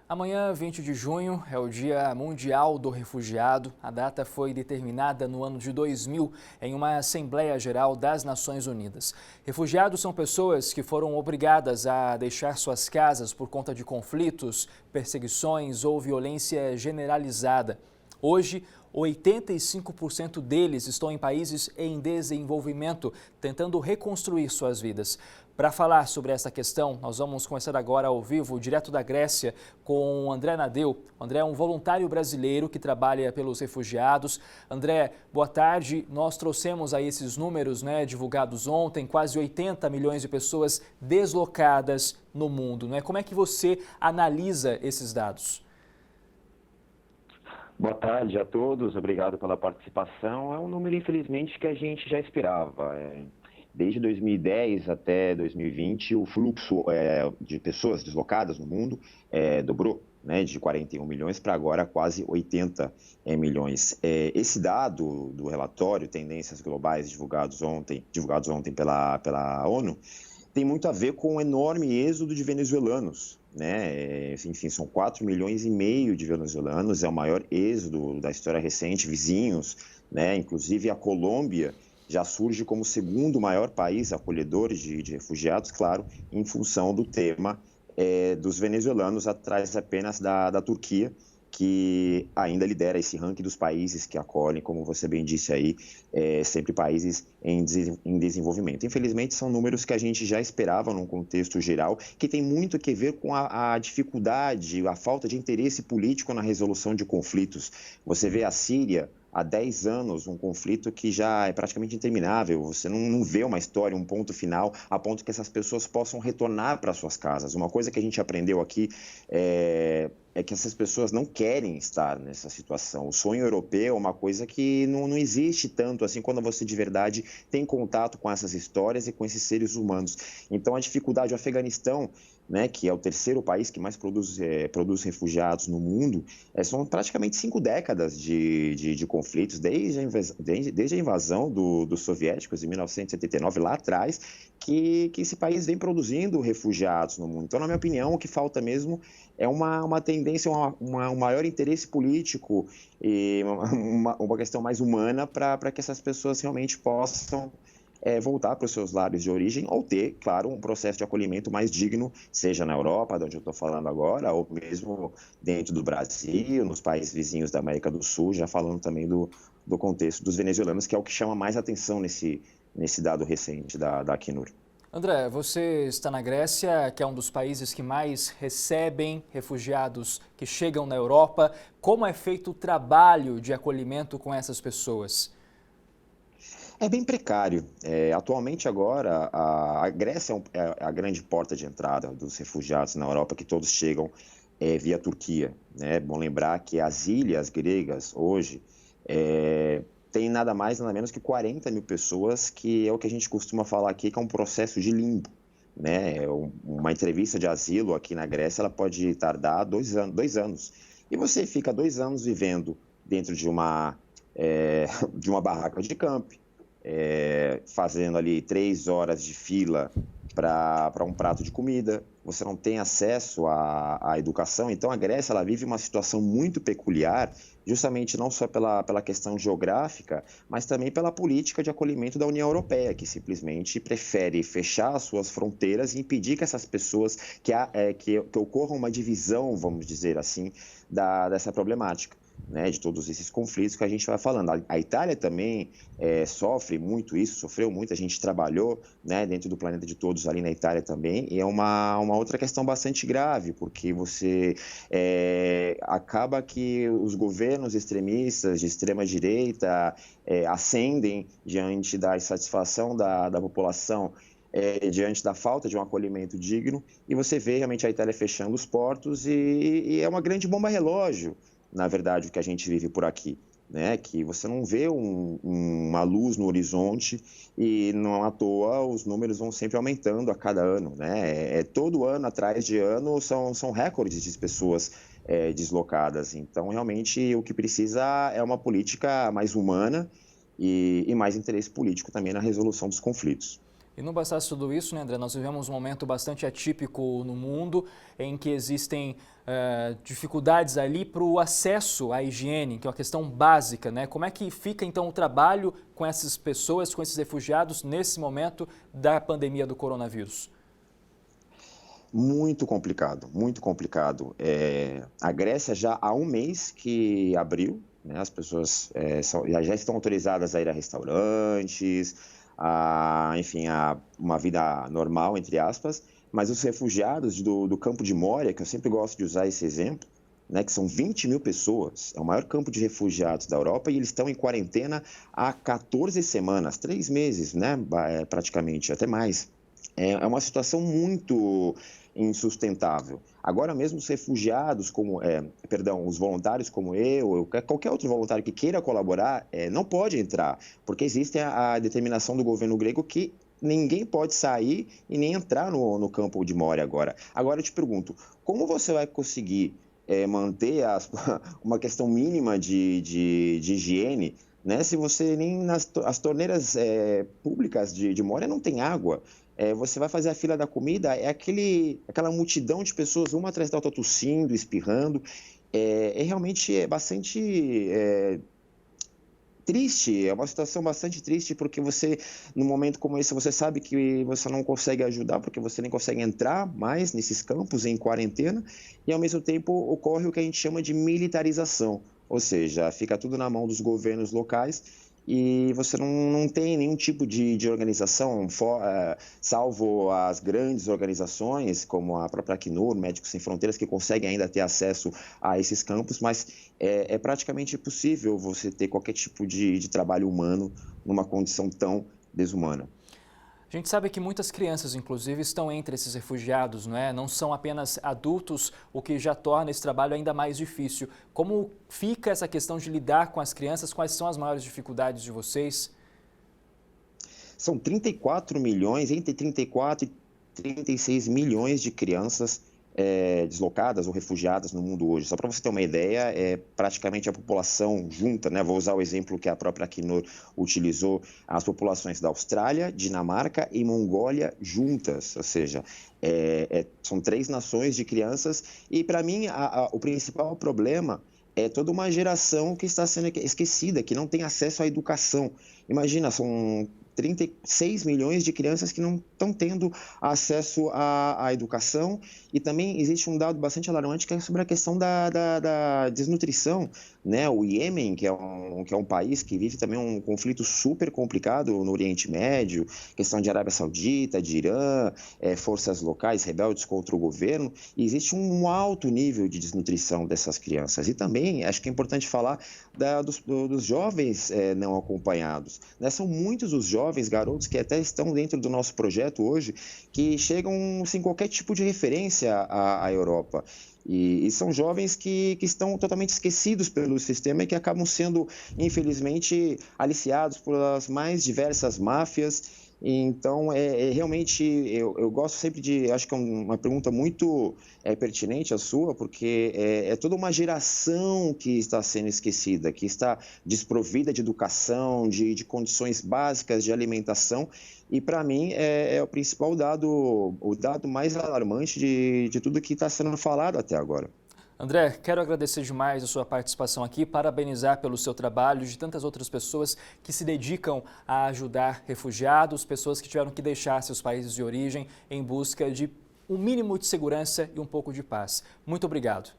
Amanhã, 20 de junho, é o Dia Mundial do Refugiado. A data foi determinada no ano de 2000 em uma Assembleia Geral das Nações Unidas. Refugiados são pessoas que foram obrigadas a deixar suas casas por conta de conflitos, perseguições ou violência generalizada. Hoje, 85% deles estão em países em desenvolvimento, tentando reconstruir suas vidas. Para falar sobre essa questão, nós vamos conversar agora ao vivo, direto da Grécia, com André Nadeu. André é um voluntário brasileiro que trabalha pelos refugiados. André, boa tarde. Nós trouxemos aí esses números, divulgados ontem, quase 80 milhões de pessoas deslocadas no mundo. Como é que você analisa esses dados? Boa tarde a todos, obrigado pela participação. É um número, infelizmente, que a gente já esperava. Desde 2010 até 2020, o fluxo de pessoas deslocadas no mundo dobrou, de 41 milhões para agora quase 80 milhões. Esse dado do relatório Tendências Globais divulgados ontem pela ONU, tem muito a ver com o enorme êxodo de venezuelanos. Enfim, são 4,5 milhões de venezuelanos, é o maior êxodo da história recente, vizinhos, inclusive a Colômbia já surge como o segundo maior país acolhedor de refugiados, claro, em função do tema dos venezuelanos, atrás apenas da Turquia, que ainda lidera esse ranking dos países que acolhem, como você bem disse aí, sempre países em desenvolvimento. Infelizmente, são números que a gente já esperava num contexto geral, que tem muito a ver com a dificuldade, a falta de interesse político na resolução de conflitos. Você vê a Síria há 10 anos, um conflito que já é praticamente interminável, você não vê uma história, um ponto final, a ponto que essas pessoas possam retornar para suas casas. Uma coisa que a gente aprendeu aqui é que essas pessoas não querem estar nessa situação. O sonho europeu é uma coisa que não existe tanto assim quando você de verdade tem contato com essas histórias e com esses seres humanos. Então a dificuldade do Afeganistão, que é o terceiro país que mais produz refugiados no mundo, são praticamente 5 décadas de conflitos, desde a invasão dos soviéticos em 1979, lá atrás, que esse país vem produzindo refugiados no mundo. Então, na minha opinião, o que falta mesmo é uma tendência, um maior interesse político e uma questão mais humana para que essas pessoas realmente possam voltar para os seus lares de origem ou ter, claro, um processo de acolhimento mais digno, seja na Europa, de onde eu estou falando agora, ou mesmo dentro do Brasil, nos países vizinhos da América do Sul, já falando também do contexto dos venezuelanos, que é o que chama mais atenção nesse dado recente da Acnur. André, você está na Grécia, que é um dos países que mais recebem refugiados que chegam na Europa. Como é feito o trabalho de acolhimento com essas pessoas? É bem precário. Atualmente agora, a Grécia é a grande porta de entrada dos refugiados na Europa, que todos chegam via Turquia. É bom lembrar que as ilhas gregas hoje tem nada mais, nada menos que 40 mil pessoas, que é o que a gente costuma falar aqui, que é um processo de limbo. Uma entrevista de asilo aqui na Grécia, ela pode tardar 2 anos. E você fica 2 anos vivendo dentro de uma barraca de camping, fazendo ali 3 horas de fila para um prato de comida, você não tem acesso à educação. Então, a Grécia ela vive uma situação muito peculiar, justamente não só pela questão geográfica, mas também pela política de acolhimento da União Europeia, que simplesmente prefere fechar as suas fronteiras e impedir que essas pessoas, que ocorra uma divisão, vamos dizer assim, dessa problemática. De todos esses conflitos que a gente vai falando. A Itália também sofreu muito, a gente trabalhou dentro do Planeta de Todos ali na Itália também, e é uma outra questão bastante grave, porque você acaba que os governos extremistas de extrema-direita ascendem diante da insatisfação da população, diante da falta de um acolhimento digno, e você vê realmente a Itália fechando os portos e é uma grande bomba-relógio, na verdade, o que a gente vive por aqui, que você não vê uma luz no horizonte e não à toa os números vão sempre aumentando a cada ano, todo ano atrás de ano são recordes de pessoas deslocadas. Então, realmente, o que precisa é uma política mais humana e mais interesse político também na resolução dos conflitos. E não bastasse tudo isso, né, André? Nós vivemos um momento bastante atípico no mundo, em que existem dificuldades ali para o acesso à higiene, que é uma questão básica, né? Como é que fica, então, o trabalho com essas pessoas, com esses refugiados, nesse momento da pandemia do coronavírus? Muito complicado, muito complicado. A Grécia já há um mês que abriu, né? As pessoas já estão autorizadas a ir a restaurantes, enfim, a uma vida normal, entre aspas, mas os refugiados do campo de Moria, que eu sempre gosto de usar esse exemplo, né, que são 20 mil pessoas, é o maior campo de refugiados da Europa e eles estão em quarentena há 14 semanas, 3 meses, né, praticamente, até mais. É uma situação muito insustentável. Agora mesmo os refugiados, os voluntários como eu, qualquer outro voluntário que queira colaborar, não pode entrar, porque existe a determinação do governo grego que ninguém pode sair e nem entrar no campo de Moria agora. Agora eu te pergunto, como você vai conseguir manter uma questão mínima de higiene, né, se você nem as torneiras públicas de Moria não tem água? Você vai fazer a fila da comida, aquela multidão de pessoas, uma atrás da outra, tossindo, espirrando. Realmente bastante triste, é uma situação bastante triste, porque você, num momento como esse, você sabe que você não consegue ajudar, porque você nem consegue entrar mais nesses campos em quarentena, e ao mesmo tempo ocorre o que a gente chama de militarização, ou seja, fica tudo na mão dos governos locais, e você não tem nenhum tipo de organização, salvo as grandes organizações, como a própria Acnur, Médicos Sem Fronteiras, que conseguem ainda ter acesso a esses campos, mas é praticamente impossível você ter qualquer tipo de trabalho humano numa condição tão desumana. A gente sabe que muitas crianças, inclusive, estão entre esses refugiados, não é? Não são apenas adultos, o que já torna esse trabalho ainda mais difícil. Como fica essa questão de lidar com as crianças? Quais são as maiores dificuldades de vocês? São 34 milhões, entre 34 e 36 milhões de crianças deslocadas ou refugiadas no mundo hoje. Só para você ter uma ideia, praticamente a população junta, né? Vou usar o exemplo que a própria Acnur utilizou, as populações da Austrália, Dinamarca e Mongólia juntas, ou seja, são 3 nações de crianças e, para mim, o principal problema é toda uma geração que está sendo esquecida, que não tem acesso à educação. Imagina, são 36 milhões de crianças que não estão tendo acesso à educação, e também existe um dado bastante alarmante que é sobre a questão da desnutrição, né? O Iêmen, que é um país que vive também um conflito super complicado no Oriente Médio, questão de Arábia Saudita, de Irã, forças locais rebeldes contra o governo, e existe um alto nível de desnutrição dessas crianças. E também, acho que é importante falar dos jovens não acompanhados, né? São muitos os jovens garotos que até estão dentro do nosso projeto hoje, que chegam sem qualquer tipo de referência à Europa. E são jovens que estão totalmente esquecidos pelo sistema e que acabam sendo, infelizmente, aliciados pelas mais diversas máfias. Então, realmente, eu gosto sempre acho que é uma pergunta muito pertinente a sua, porque é toda uma geração que está sendo esquecida, que está desprovida de educação, de condições básicas de alimentação, e para mim é o principal o dado mais alarmante de tudo que está sendo falado até agora. André, quero agradecer demais a sua participação aqui, parabenizar pelo seu trabalho, de tantas outras pessoas que se dedicam a ajudar refugiados, pessoas que tiveram que deixar seus países de origem em busca de um mínimo de segurança e um pouco de paz. Muito obrigado.